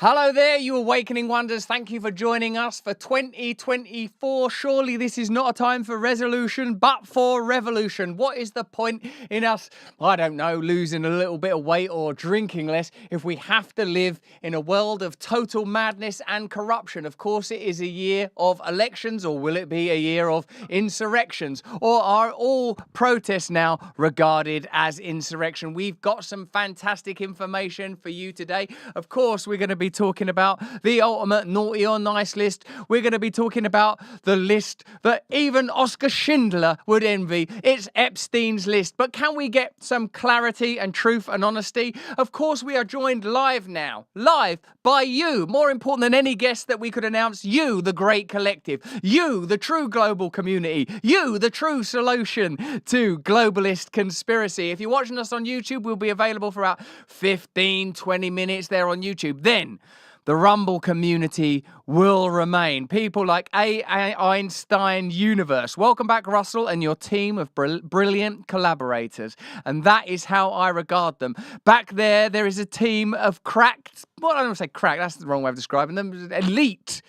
Hello there, you awakening wonders. Thank you for joining us for 2024. Surely this is not a time for resolution, but for revolution. What is the point in us, I don't know, losing a little bit of weight or drinking less if we have to live in a world of total madness and corruption? Of course, it is a year of elections, or will it be a year of insurrections? Or are all protests now regarded as insurrection? We've got some fantastic information for you today. Of course, we're going to be talking about the ultimate naughty or nice list. We're going to be talking about the list that even Oscar Schindler would envy. It's Epstein's list. But can we get some clarity and truth and honesty? Of course, we are joined live now. Live by you. More important than any guest that we could announce. You, the great collective. You, the true global community. You, the true solution to globalist conspiracy. If you're watching us on YouTube, we'll be available for about 15, 20 minutes there on YouTube. Then the Rumble community will remain. People like Einstein Universe. Welcome back, Russell, and your team of brilliant collaborators. And that is how I regard them. Back there is a team of cracked, well, I don't want to say cracked, that's the wrong way of describing them, elite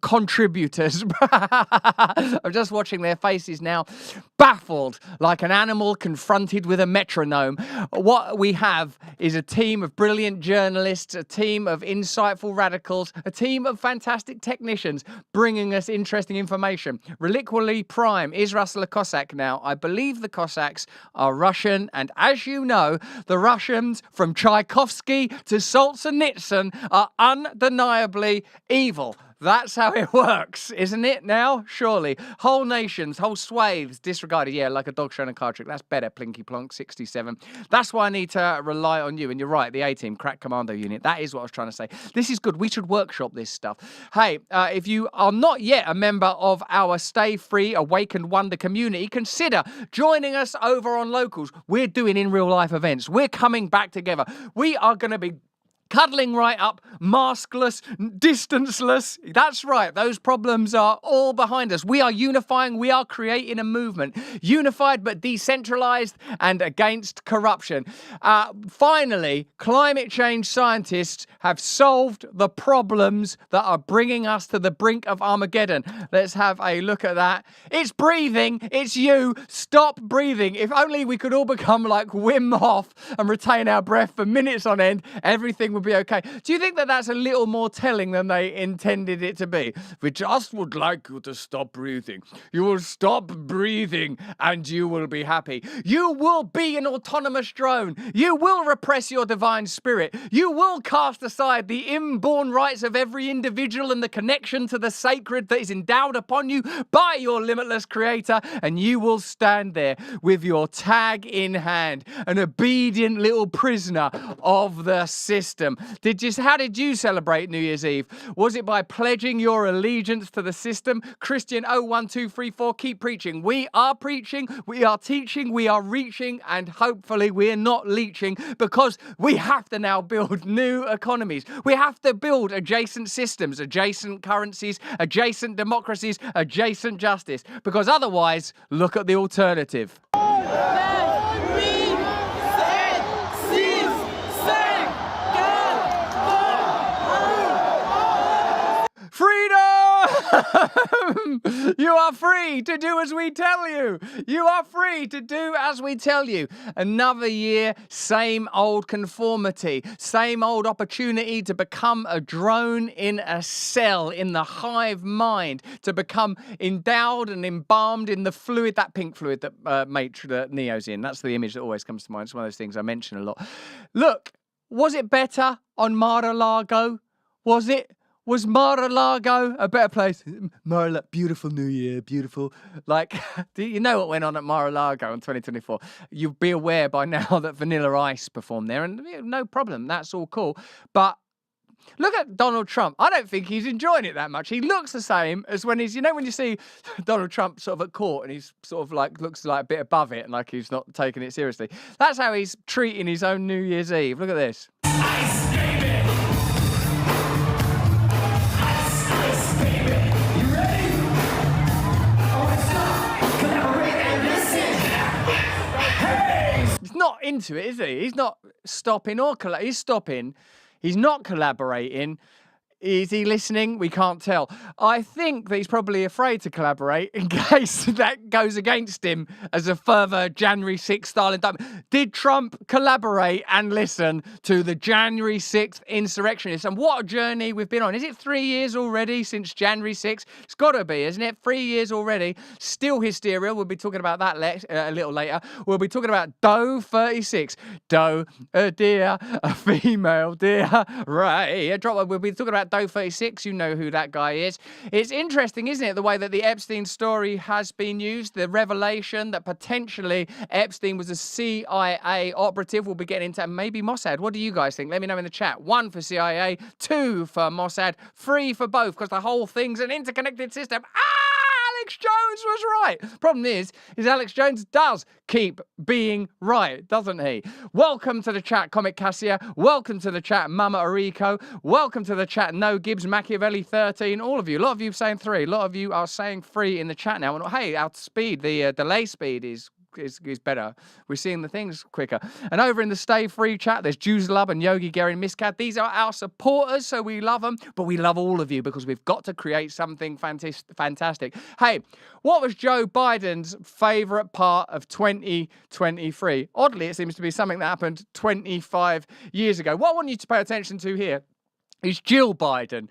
contributors. I'm just watching their faces now, baffled like an animal confronted with a metronome. What we have is a team of brilliant journalists, a team of insightful radicals, a team of fantastic technicians bringing us interesting information. Reliqually Prime, is Russell a Cossack now? I believe the Cossacks are Russian, and as you know, the Russians from Tchaikovsky to Solzhenitsyn are undeniably evil. That's how it works, isn't it now? Surely. Whole nations, whole swathes disregarded. Yeah, like a dog showing a card trick. That's better, Plinky Plonk, 67. That's why I need to rely on you. And you're right, the A-Team, crack commando unit. That is what I was trying to say. This is good. We should workshop this stuff. Hey, if you are not yet a member of our Stay Free Awakened Wonder community, consider joining us over on Locals. We're doing in real life events. We're coming back together. We are going to be cuddling right up, maskless, distanceless. That's right, those problems are all behind us. We are unifying, we are creating a movement. Unified but decentralized and against corruption. Finally, climate change scientists have solved the problems that are bringing us to the brink of Armageddon. Let's have a look at that. It's breathing, it's you. Stop breathing. If only we could all become like Wim Hof and retain our breath for minutes on end, everything would be okay. Do you think that that's a little more telling than they intended it to be? We just would like you to stop breathing. You will stop breathing and you will be happy. You will be an autonomous drone. You will repress your divine spirit. You will cast aside the inborn rights of every individual and the connection to the sacred that is endowed upon you by your limitless creator, and you will stand there with your tag in hand, an obedient little prisoner of the system. How did you celebrate New Year's Eve? Was it by pledging your allegiance to the system? Christian 01234, keep preaching. We are preaching, we are teaching, we are reaching, and hopefully we're not leeching, because we have to now build new economies. We have to build adjacent systems, adjacent currencies, adjacent democracies, adjacent justice, because otherwise, look at the alternative. Freedom! You are free to do as we tell you. You are free to do as we tell you. Another year, same old conformity, same old opportunity to become a drone in a cell, in the hive mind, to become endowed and embalmed in the fluid, that pink fluid that Neo's in. That's the image that always comes to mind. It's one of those things I mention a lot. Look, was it better on Mar-a-Lago? Was Mar-a-Lago a better place? Mar-a-Lago, beautiful New Year, beautiful. Like, do you know what went on at Mar-a-Lago in 2024? You'll be aware by now that Vanilla Ice performed there, and no problem, that's all cool. But look at Donald Trump. I don't think he's enjoying it that much. He looks the same as when when you see Donald Trump sort of at court and he's sort of like, looks like a bit above it and like he's not taking it seriously. That's how he's treating his own New Year's Eve. Look at this. Ice, baby. Not into it, is he? He's not stopping or he's stopping. He's not collaborating. Is he listening? We can't tell. I think that he's probably afraid to collaborate in case that goes against him as a further January 6th style indictment. Did Trump collaborate and listen to the January 6th insurrectionists? And what a journey we've been on. Is it 3 years already since January 6th? It's got to be, isn't it? 3 years already. Still hysteria. We'll be talking about that a little later. We'll be talking about Doe 36. Doe, a deer, a female deer. Right. We'll be talking about Doe 36, you know who that guy is. It's interesting, isn't it, the way that the Epstein story has been used, the revelation that potentially Epstein was a CIA operative. We'll be getting into maybe Mossad. What do you guys think? Let me know in the chat. 1 for CIA, 2 for Mossad, 3 for both, because the whole thing's an interconnected system. Alex Jones was right. Problem is Alex Jones does keep being right, doesn't he? Welcome to the chat, Comic Cassia. Welcome to the chat, Mama Arico. Welcome to the chat, No Gibbs, Machiavelli 13. All of you. A lot of you saying 3. A lot of you are saying 3 in the chat now. And hey, our speed, the delay speed is better. We're seeing the things quicker. And over in the Stay Free chat, there's Jews Love and Yogi Gary Miscad. These are our supporters, so we love them, but we love all of you because we've got to create something fantastic. Hey, what was Joe Biden's favorite part of 2023? Oddly, it seems to be something that happened 25 years ago. What I want you to pay attention to here is Jill Biden.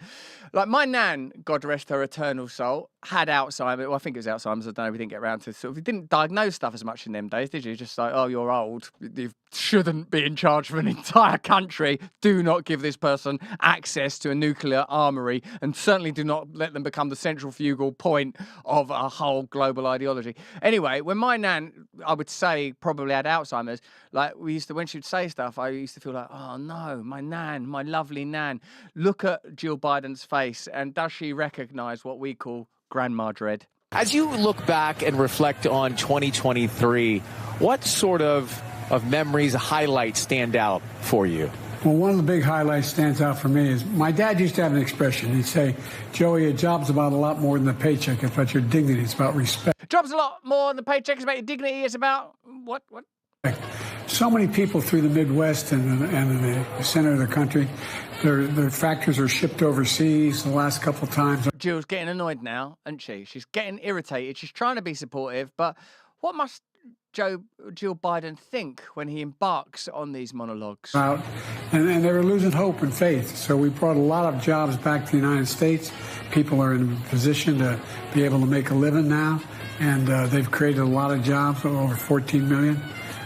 Like, my nan, God rest her eternal soul, had Alzheimer's. Well, I think it was Alzheimer's. I don't know if we didn't get around to it. We didn't diagnose stuff as much in them days, did you? Just like, oh, you're old. You shouldn't be in charge of an entire country. Do not give this person access to a nuclear armory, and certainly do not let them become the centrifugal point of a whole global ideology. Anyway, when my nan, I would say, probably had Alzheimer's, like, we used to, when she would say stuff, I used to feel like, oh no, my nan, my lovely nan. Look at Jill Biden's face, and does she recognize what we call grandma dread? As you look back and reflect on 2023, what sort of memories, highlights stand out for you? Well, one of the big highlights stands out for me is my dad used to have an expression. He'd say, Joey, a job's about a lot more than the paycheck. It's about your dignity. It's about respect. Job's a lot more than the paycheck. It's about your dignity. It's about what? So many people through the Midwest and the center of the country, their factories are shipped overseas the last couple of times. Jill's getting annoyed now, isn't she? She's getting irritated. She's trying to be supportive, but what must Jill Biden think when he embarks on these monologues? And they were losing hope and faith. So we brought a lot of jobs back to the United States. People are in a position to be able to make a living now, and they've created a lot of jobs, over 14 million.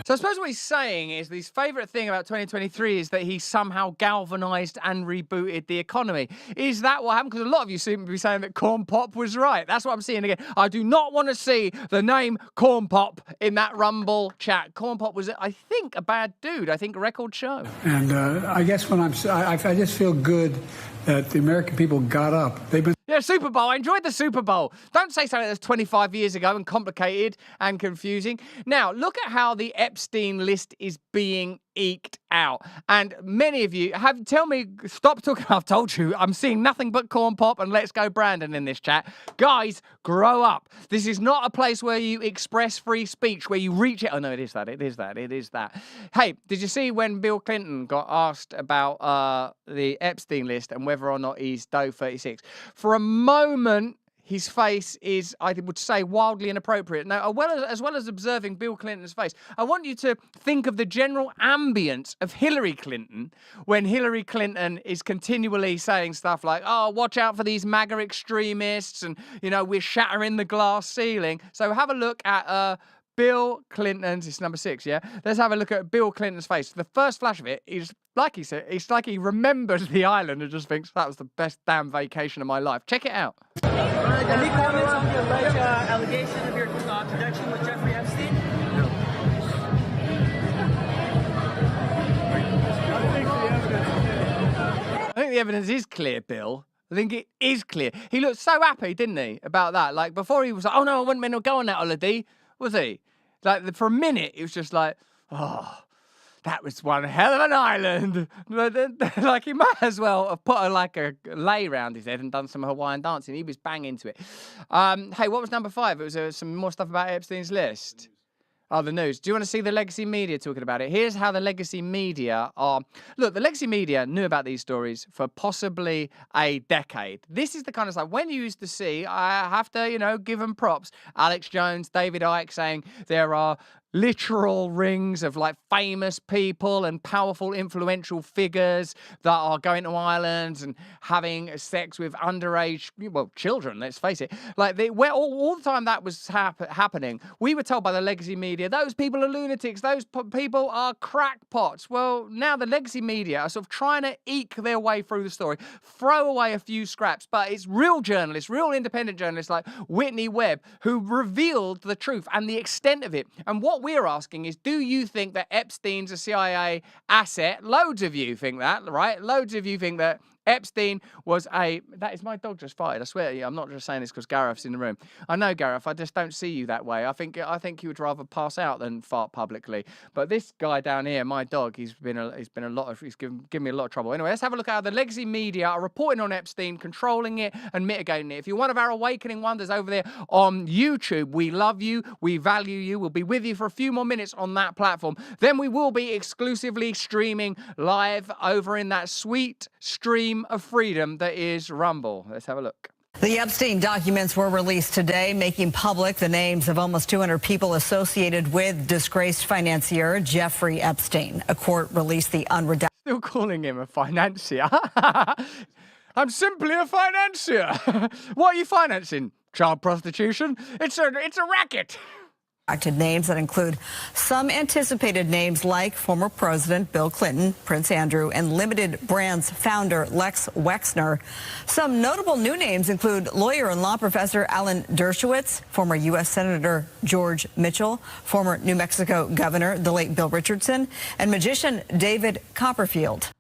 So I suppose what he's saying is his favourite thing about 2023 is that he somehow galvanised and rebooted the economy. Is that what happened? Because a lot of you seem to be saying that Corn Pop was right. That's what I'm seeing again. I do not want to see the name Corn Pop in that Rumble chat. Corn Pop was, I think, a bad dude. I think a record show. And I guess when I just feel good that the American people got up. They've been... Yeah, Super Bowl. I enjoyed the Super Bowl. Don't say something that's 25 years ago and complicated and confusing. Now, look at how the Epstein list is being eked out. And many of you tell me, stop talking. I've told you, I'm seeing nothing but Corn Pop and Let's Go Brandon in this chat. Guys, grow up. This is not a place where you express free speech, where you reach it. Oh, no, it is that. It is that. It is that. Hey, did you see when Bill Clinton got asked about the Epstein list and whether or not he's Doe 36? For a moment, his face is, I would say, wildly inappropriate. Now, as well as observing Bill Clinton's face, I want you to think of the general ambience of Hillary Clinton when Hillary Clinton is continually saying stuff like, oh, watch out for these MAGA extremists, and, you know, we're shattering the glass ceiling. So have a look at Bill Clinton's, it's number 6, yeah? Let's have a look at Bill Clinton's face. The first flash of it is, like he said, it's like he remembers the island and just thinks that was the best damn vacation of my life. Check it out. Any comments on the alleged allegation of your connection with Jeffrey Epstein? I think the evidence is clear, Bill. I think it is clear. He looked so happy, didn't he, about that? Like, before he was like, oh no, I wasn't meant to go on that holiday, was he? Like, for a minute, it was just like, oh, that was one hell of an island. Like, he might as well have put a lei around his head and done some Hawaiian dancing. He was bang into it. Hey, what was number 5? It was some more stuff about Epstein's list. Oh, the news. Do you want to see the legacy media talking about it? Here's how the legacy media are. Look, the legacy media knew about these stories for possibly a decade. This is the kind of stuff when you used to see, I have to, give them props. Alex Jones, David Icke saying there are literal rings of like famous people and powerful influential figures that are going to islands and having sex with underage, children, let's face it. Like all the time that was happening, we were told by the legacy media, those people are lunatics, those people are crackpots. Well, now the legacy media are sort of trying to eke their way through the story, throw away a few scraps, but it's real journalists, real independent journalists like Whitney Webb who revealed the truth and the extent of it. And what we're asking is, do you think that Epstein's a CIA asset? Loads of you think that, right? Loads of you think that Epstein was that is my dog just farted. I swear to you, I'm not just saying this because Gareth's in the room. I know, Gareth, I just don't see you that way. I think you would rather pass out than fart publicly. But this guy down here, my dog, he's given me a lot of trouble. Anyway, let's have a look at how the legacy media are reporting on Epstein, controlling it and mitigating it. If you're one of our awakening wonders over there on YouTube, we love you, we value you. We'll be with you for a few more minutes on that platform. Then we will be exclusively streaming live over in that sweet stream of freedom that is Rumble. Let's have a look. The Epstein documents were released today, making public the names of almost 200 people associated with disgraced financier Jeffrey Epstein. A court released the unredacted. Still calling him a financier. I'm simply a financier. What are you financing? Child prostitution? It's a racket. Names that include some anticipated names like former President Bill Clinton, Prince Andrew, and Limited Brands founder Lex Wexner. Some notable new names include lawyer and law professor Alan Dershowitz, former U.S. Senator George Mitchell, former New Mexico governor, the late Bill Richardson, and magician David Copperfield.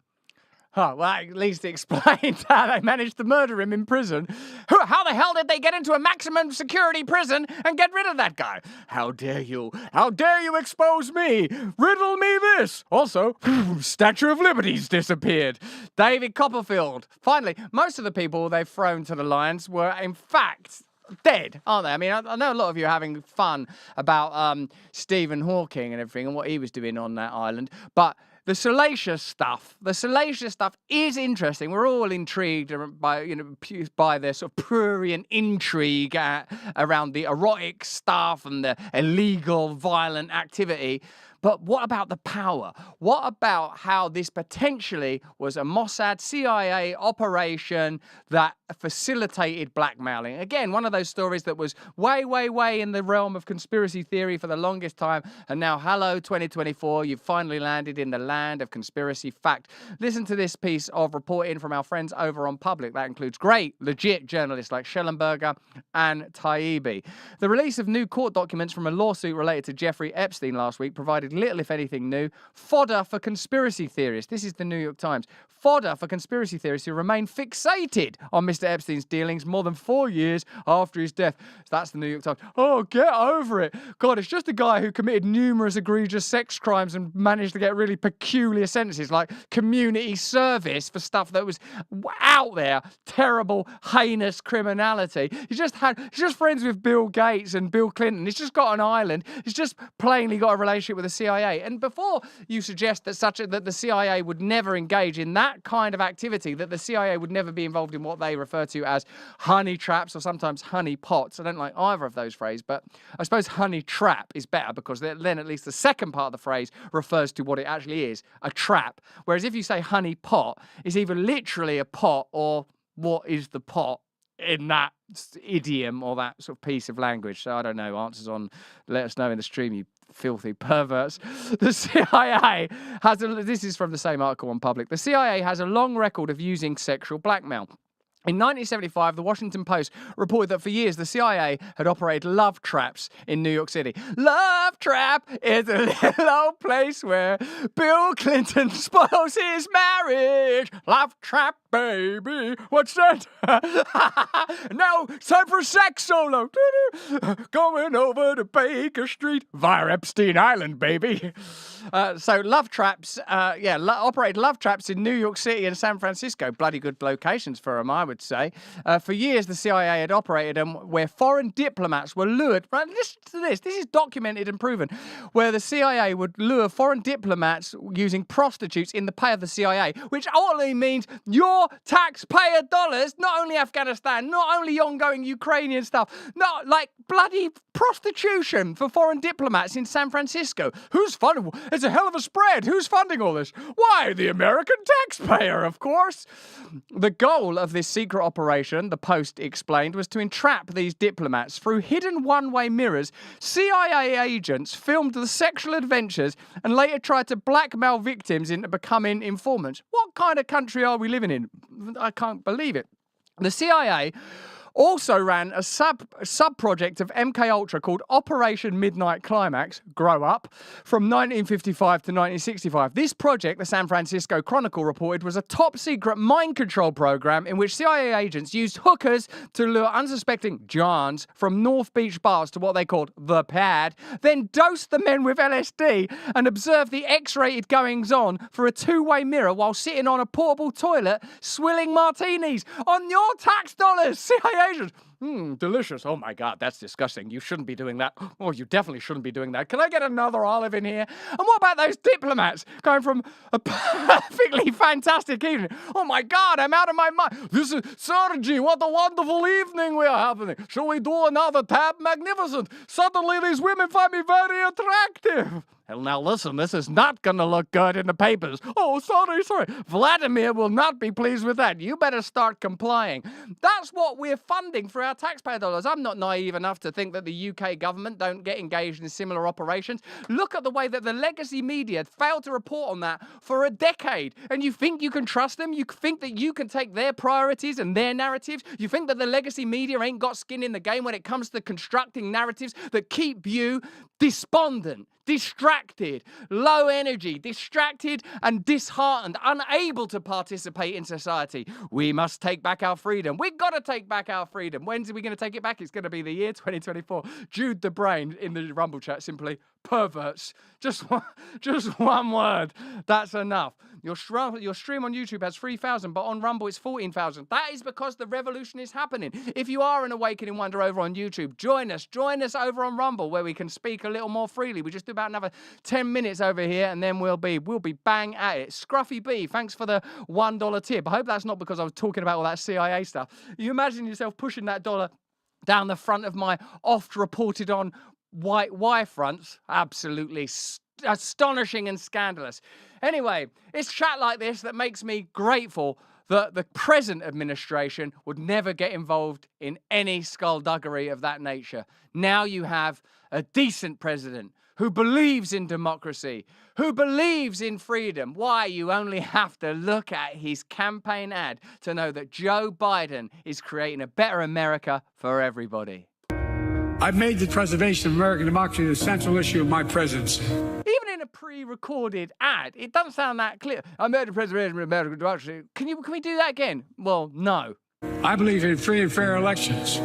Oh, well, at least it explains how they managed to murder him in prison. How the hell did they get into a maximum security prison and get rid of that guy? How dare you? How dare you expose me? Riddle me this. Also, Statue of Liberty's disappeared. David Copperfield. Finally, most of the people they've thrown to the lions were, in fact, dead, aren't they? I mean, I know a lot of you are having fun about Stephen Hawking and everything and what he was doing on that island, but the salacious stuff is interesting. We're all intrigued by the sort of prurient intrigue around the erotic stuff and the illegal, violent activity. But what about the power? What about how this potentially was a Mossad CIA operation that facilitated blackmailing? Again, one of those stories that was way, way, way in the realm of conspiracy theory for the longest time. And now, hello, 2024, you've finally landed in the land of conspiracy fact. Listen to this piece of reporting from our friends over on Public. That includes great, legit journalists like Schellenberger and Taibbi. The release of new court documents from a lawsuit related to Jeffrey Epstein last week provided little, if anything, new fodder for conspiracy theorists. This is the New York Times. Fodder for conspiracy theorists who remain fixated on Mr. Epstein's dealings more than 4 years after his death. So that's the New York Times. Oh, get over it. God, it's just a guy who committed numerous egregious sex crimes and managed to get really peculiar sentences like community service for stuff that was out there, terrible, heinous criminality. He's just friends with Bill Gates and Bill Clinton. He's just got an island. He's just plainly got a relationship with the CIA. And before you suggest that the CIA would never engage in that kind of activity, that the CIA would never be involved in what they refer to as honey traps or sometimes honey pots. I don't like either of those phrases, but I suppose honey trap is better because then at least the second part of the phrase refers to what it actually is, a trap. Whereas if you say honey pot, it's either literally a pot or what is the pot in that idiom or that sort of piece of language. So I don't know, answers on, let us know in the stream, you filthy perverts. The CIA this is from the same article on Public. The CIA has a long record of using sexual blackmail. In 1975, the Washington Post reported that for years the CIA had operated love traps in New York City. Love trap is a little old place where Bill Clinton spoils his marriage. Love trap, baby. What's that? No, it's time for a sax solo. Going over to Baker Street via Epstein Island, baby. So love traps, operated love traps in New York City and San Francisco. Bloody good locations for them, I would say. For years, the CIA had operated them where foreign diplomats were lured. Right, listen to this. This is documented and proven. Where the CIA would lure foreign diplomats using prostitutes in the pay of the CIA, which ultimately means your taxpayer dollars, not only Afghanistan, not only ongoing Ukrainian stuff, not like bloody prostitution for foreign diplomats in San Francisco. Who's funding? It's a hell of a spread. Who's funding all this? Why, the American taxpayer, of course. The goal of this secret operation, the Post explained, was to entrap these diplomats through hidden one-way mirrors. CIA agents filmed the sexual adventures and later tried to blackmail victims into becoming informants. What kind of country are we living in? I can't believe it. The CIA also ran a sub-project of MK Ultra called Operation Midnight Climax, grow up, from 1955 to 1965. This project, the San Francisco Chronicle reported, was a top-secret mind control program in which CIA agents used hookers to lure unsuspecting Johns from North Beach bars to what they called the pad, then dosed the men with LSD and observed the X-rated goings-on through a two-way mirror while sitting on a portable toilet, swilling martinis on your tax dollars, CIA agents. Delicious. Oh my God, that's disgusting. You shouldn't be doing that. Oh, you definitely shouldn't be doing that. Can I get another olive in here? And what about those diplomats going from a perfectly fantastic evening? Oh my God, I'm out of my mind. This is Sergey. What a wonderful evening we are having. Shall we do another tab? Magnificent. Suddenly these women find me very attractive. Hell, now listen, this is not going to look good in the papers. Oh, sorry. Vladimir will not be pleased with that. You better start complying. That's what we're funding for our taxpayer dollars. I'm not naive enough to think that the UK government don't get engaged in similar operations. Look at the way that the legacy media failed to report on that for a decade. And you think you can trust them? You think that you can take their priorities and their narratives? You think that the legacy media ain't got skin in the game when it comes to constructing narratives that keep you despondent, distracted, low energy, distracted and disheartened, unable to participate in society? We must take back our freedom. We've got to take back our freedom. When's we going to take it back? It's going to be the year 2024. Jude the Brain in the Rumble chat, simply perverts. Just one word. That's enough. Your stream on YouTube has 3,000, but on Rumble it's 14,000. That is because the revolution is happening. If you are an Awakening Wonder over on YouTube, join us over on Rumble where we can speak a little more freely. We just do about another 10 minutes over here and then we'll be bang at it. Scruffy B, thanks for the $1 tip. I hope that's not because I was talking about all that CIA stuff. You imagine yourself pushing that dollar down the front of my oft-reported on white Y fronts. Absolutely astonishing and scandalous. Anyway, it's chat like this that makes me grateful that the present administration would never get involved in any skullduggery of that nature. Now you have a decent president who believes in democracy, who believes in freedom. Why? You only have to look at his campaign ad to know that Joe Biden is creating a better America for everybody. I've made the preservation of American democracy the central issue of my presidency. Even in a pre-recorded ad, it doesn't sound that clear. I made the preservation of American democracy. Can we do that again? Well, no. I believe in free and fair elections.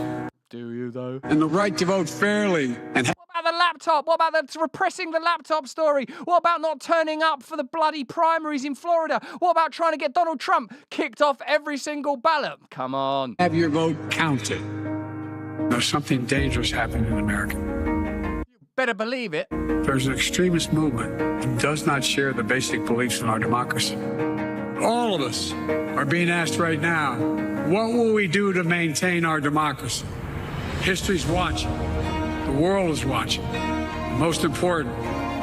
Do you, though? And the right to vote fairly. And what about the laptop? What about the repressing the laptop story? What about not turning up for the bloody primaries in Florida? What about trying to get Donald Trump kicked off every single ballot? Come on. Have your vote counted. There's something dangerous happening in America. You better believe it. There's an extremist movement that does not share the basic beliefs in our democracy. All of us are being asked right now, what will we do to maintain our democracy? History's watching. The world is watching. And most important,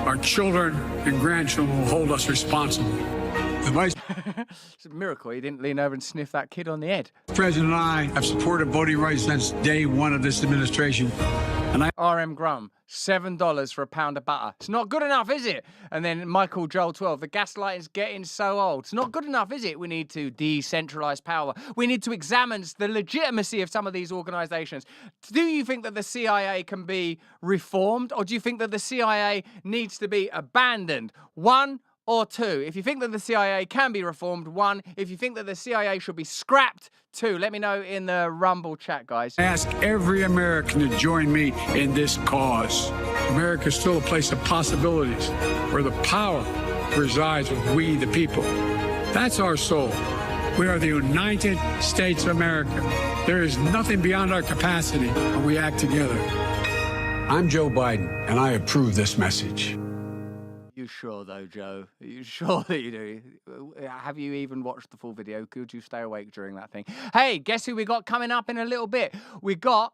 our children and grandchildren will hold us responsible. The Vice It's a miracle he didn't lean over and sniff that kid on the head. President and I have supported voting rights since day one of this administration. And RM Grum, $7 for a pound of butter. It's not good enough, is it? And then Michael Joel 12, the gaslighting's getting so old. It's not good enough, is it? We need to decentralize power. We need to examine the legitimacy of some of these organizations. Do you think that the CIA can be reformed, or do you think that the CIA needs to be abandoned? One or 2? If you think that the CIA can be reformed, 1. If you think that the CIA should be scrapped, 2. Let me know in the Rumble chat, guys. Ask every American to join me in this cause. America is still a place of possibilities where the power resides with we, the people. That's our soul. We are the United States of America. There is nothing beyond our capacity when we act together. I'm Joe Biden, and I approve this message. You sure, though, Joe? Are you sure that you do? Have you even watched the full video? Could you stay awake during that thing? Hey, guess who we got coming up in a little bit? We got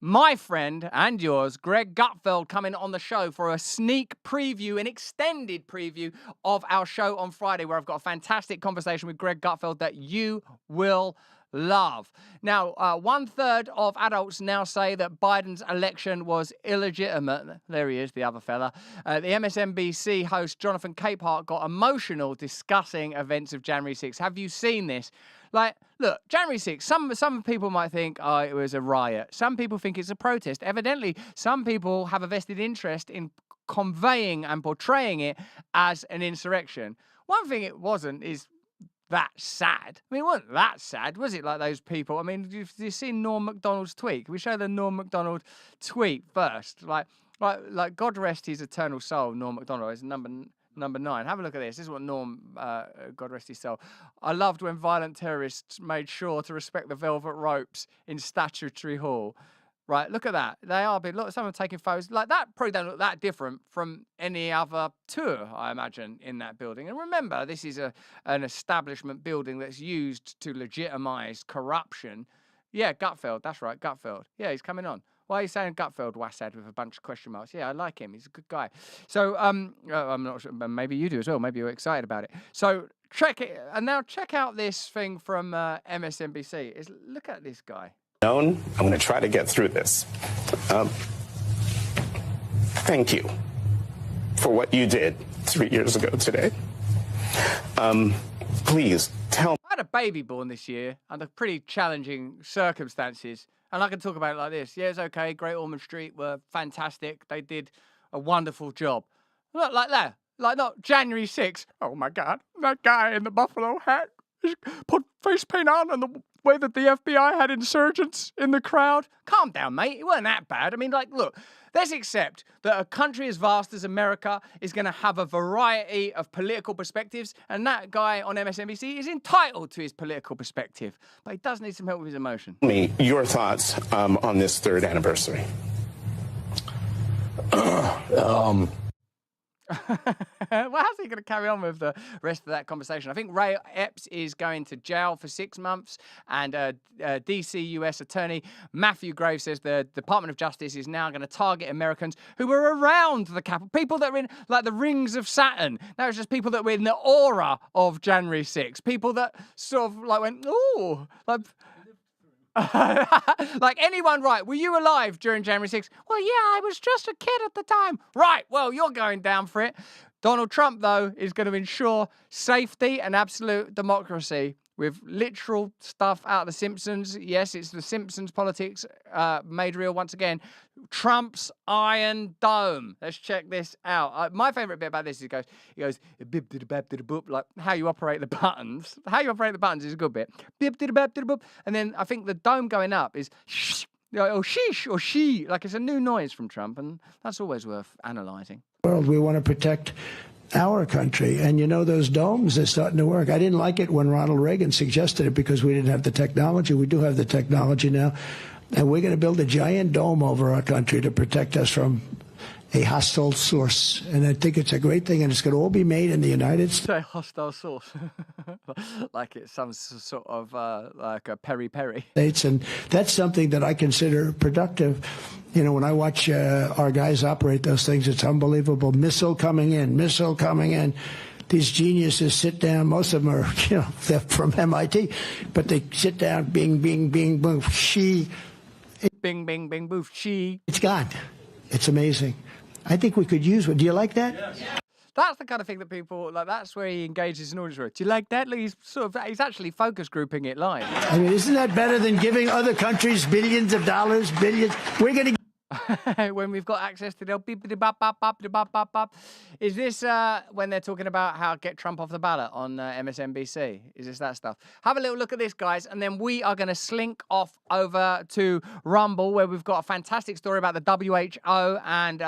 my friend and yours, Greg Gutfeld, coming on the show for a sneak preview, an extended preview of our show on Friday, where I've got a fantastic conversation with Greg Gutfeld that you will love. Now, 1/3 of adults now say that Biden's election was illegitimate. There he is, the other fella. The MSNBC host Jonathan Capehart got emotional discussing events of January 6th. Have you seen this? Like, look, January 6th, some people might think, oh, it was a riot. Some people think it's a protest. Evidently, some people have a vested interest in conveying and portraying it as an insurrection. One thing it wasn't is that sad. I mean, it wasn't that sad, was it? Like those people. I mean, you seen Norm Macdonald's tweet? Can we show the Norm Macdonald tweet first? Like God rest his eternal soul. Norm Macdonald is number 9. Have a look at this. This is what Norm, God rest his soul. I loved when violent terrorists made sure to respect the velvet ropes in Statutory Hall. Right, look at that. They are big. Look, some are taking photos. Like that probably don't look that different from any other tour, I imagine, in that building. And remember, this is an establishment building that's used to legitimize corruption. Yeah, Gutfeld. That's right, Gutfeld. Yeah, he's coming on. Why are you saying Gutfeld, Wassad, with a bunch of question marks? Yeah, I like him. He's a good guy. So, I'm not sure. Maybe you do as well. Maybe you're excited about it. So, check it. And now check out this thing from MSNBC. Look at this guy. I'm going to try to get through this. Thank you for what you did 3 years ago today. Please tell me. I had a baby born this year under pretty challenging circumstances, and I can talk about it like this. Yeah, it's okay. Great Ormond Street were fantastic. They did a wonderful job. Look, like that. Like not January 6th. Oh my God, that guy in the buffalo hat put face paint on, and the way that the FBI had insurgents in the crowd. Calm down, mate. It wasn't that bad. I mean, like, look, let's accept that a country as vast as America is going to have a variety of political perspectives, and that guy on MSNBC is entitled to his political perspective, but he does need some help with his emotion. me your thoughts on this 3rd anniversary. Well, how's he going to carry on with the rest of that conversation? I think Ray Epps is going to jail for 6 months, and D.C. U.S. Attorney Matthew Graves says the Department of Justice is now going to target Americans who were around the Capitol, people that were in like the rings of Saturn. Now it's just people that were in the aura of January 6th, people that sort of like went, ooh, like. Like anyone, right? Were you alive during January 6th? Well, yeah, I was just a kid at the time. Right, well, you're going down for it. Donald Trump, though, is going to ensure safety and absolute democracy with literal stuff out of The Simpsons. Yes, it's The Simpsons politics made real once again. Trump's Iron Dome. Let's check this out. My favourite bit about this is he goes, bib did a bab did a boop, like how you operate the buttons. How you operate the buttons is a good bit. Bib did a bab did a boop. And then I think the dome going up is shh, or sheesh, or she. Like it's a new noise from Trump, and that's always worth analysing. World, we want to protect our country. And you know, those domes are starting to work. I didn't like it when Ronald Reagan suggested it because we didn't have the technology. We do have the technology now. And we're going to build a giant dome over our country to protect us from a hostile source. And I think it's a great thing. And it's going to all be made in the United States. Say hostile source. Like it's some sort of like a peri-peri. And that's something that I consider productive. You know, when I watch our guys operate those things, it's unbelievable. Missile coming in. These geniuses sit down. Most of them are, you know, they're from MIT, but they sit down, bing, bing, bing, boom, she. Bing, bing, bing, boof, she. It's gone. It's amazing. I think we could use it. Do you like that? Yes. That's the kind of thing that people, like, that's where he engages an audience with. Do you like that? Like, he's actually focus grouping it live. I mean, isn't that better than giving other countries billions of dollars, billions? We're going to... when we've got access to the is this when they're talking about how get Trump off the ballot on MSNBC? Is this that stuff? Have a little look at this, guys, and then we are going to slink off over to Rumble, where we've got a fantastic story about the WHO and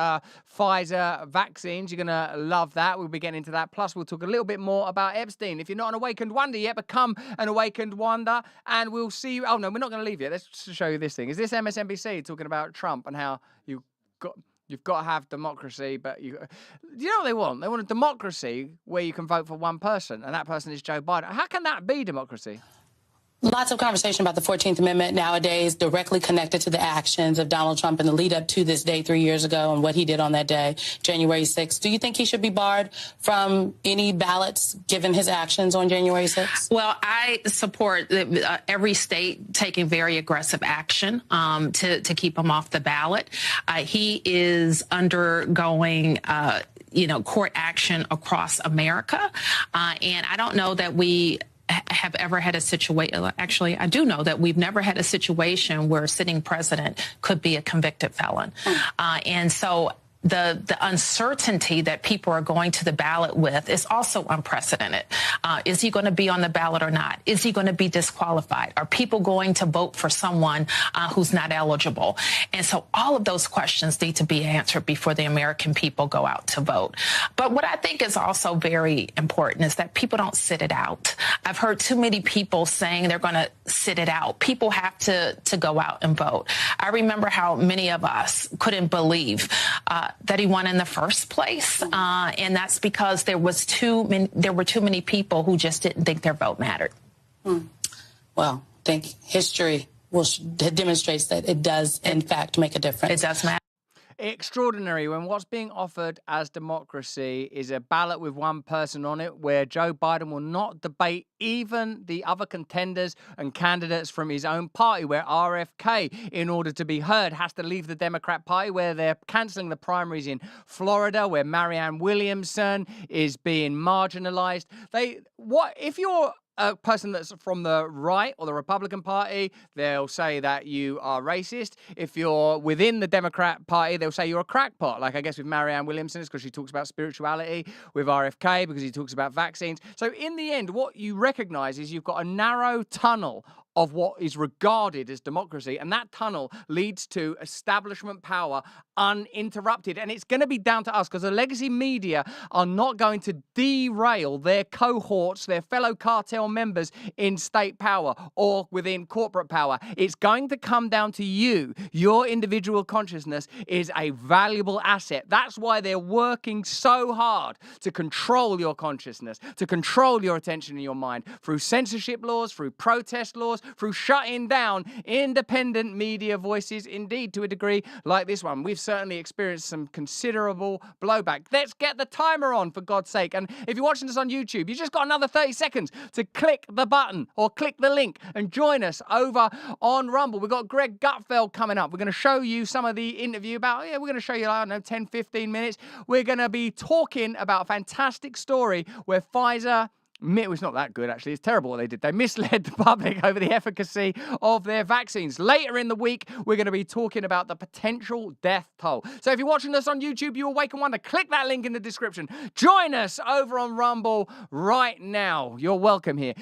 Pfizer vaccines. You're going to love that. We'll be getting into that. Plus, we'll talk a little bit more about Epstein. If you're not an awakened wonder yet, become an awakened wonder, and we'll see you. Oh, no, we're not going to leave yet. Let's just show you this thing. Is this MSNBC talking about Trump and how you've got to have democracy, but do you know what they want? They want a democracy where you can vote for one person, and that person is Joe Biden. How can that be democracy? Lots of conversation about the 14th Amendment nowadays, directly connected to the actions of Donald Trump in the lead up to this day 3 years ago and what he did on that day, January 6th. Do you think he should be barred from any ballots given his actions on January 6th? Well, I support every state taking very aggressive action to keep him off the ballot. He is undergoing court action across America. And I don't know that we have ever had a situation. Actually, I do know that we've never had a situation where a sitting president could be a convicted felon. And so the uncertainty that people are going to the ballot with is also unprecedented. Is he going to be on the ballot or not? Is he going to be disqualified? Are people going to vote for someone who's not eligible? And so all of those questions need to be answered before the American people go out to vote. But what I think is also very important is that people don't sit it out. I've heard too many people saying they're going to sit it out. People have to go out and vote. I remember how many of us couldn't believe that he won in the first place, and that's because there were too many people who just didn't think their vote mattered. Well, I think history demonstrates that it does, in fact, make a difference. It does matter. Extraordinary when what's being offered as democracy is a ballot with one person on it, where Joe Biden will not debate even the other contenders and candidates from his own party, where RFK, in order to be heard, has to leave the Democrat Party, where they're cancelling the primaries in Florida, where Marianne Williamson is being marginalized. If you're a person that's from the right or the Republican Party, they'll say that you are racist. If you're within the Democrat Party, they'll say you're a crackpot. Like, I guess with Marianne Williamson, it's because she talks about spirituality. With RFK, because he talks about vaccines. So in the end, what you recognize is you've got a narrow tunnel of what is regarded as democracy, and that tunnel leads to establishment power uninterrupted. And it's going to be down to us, because the legacy media are not going to derail their cohorts, their fellow cartel members in state power or within corporate power. It's going to come down to you. Your individual consciousness is a valuable asset. That's why they're working so hard to control your consciousness, to control your attention and your mind through censorship laws, through protest laws, through shutting down independent media voices, indeed, to a degree like this one. We've certainly experienced some considerable blowback. Let's get the timer on, for God's sake. And if you're watching this on YouTube, you just got another 30 seconds to click the button or click the link and join us over on Rumble. We've got Greg Gutfeld coming up. We're going to show you some of the interview we're going to show you, I don't know, 10, 15 minutes. We're going to be talking about a fantastic story where Pfizer... It's not that good, actually. It's terrible what they did. They misled the public over the efficacy of their vaccines. Later in the week, we're going to be talking about the potential death toll. So if you're watching us on YouTube, you awake and wonder, click that link in the description. Join us over on Rumble right now. You're welcome here.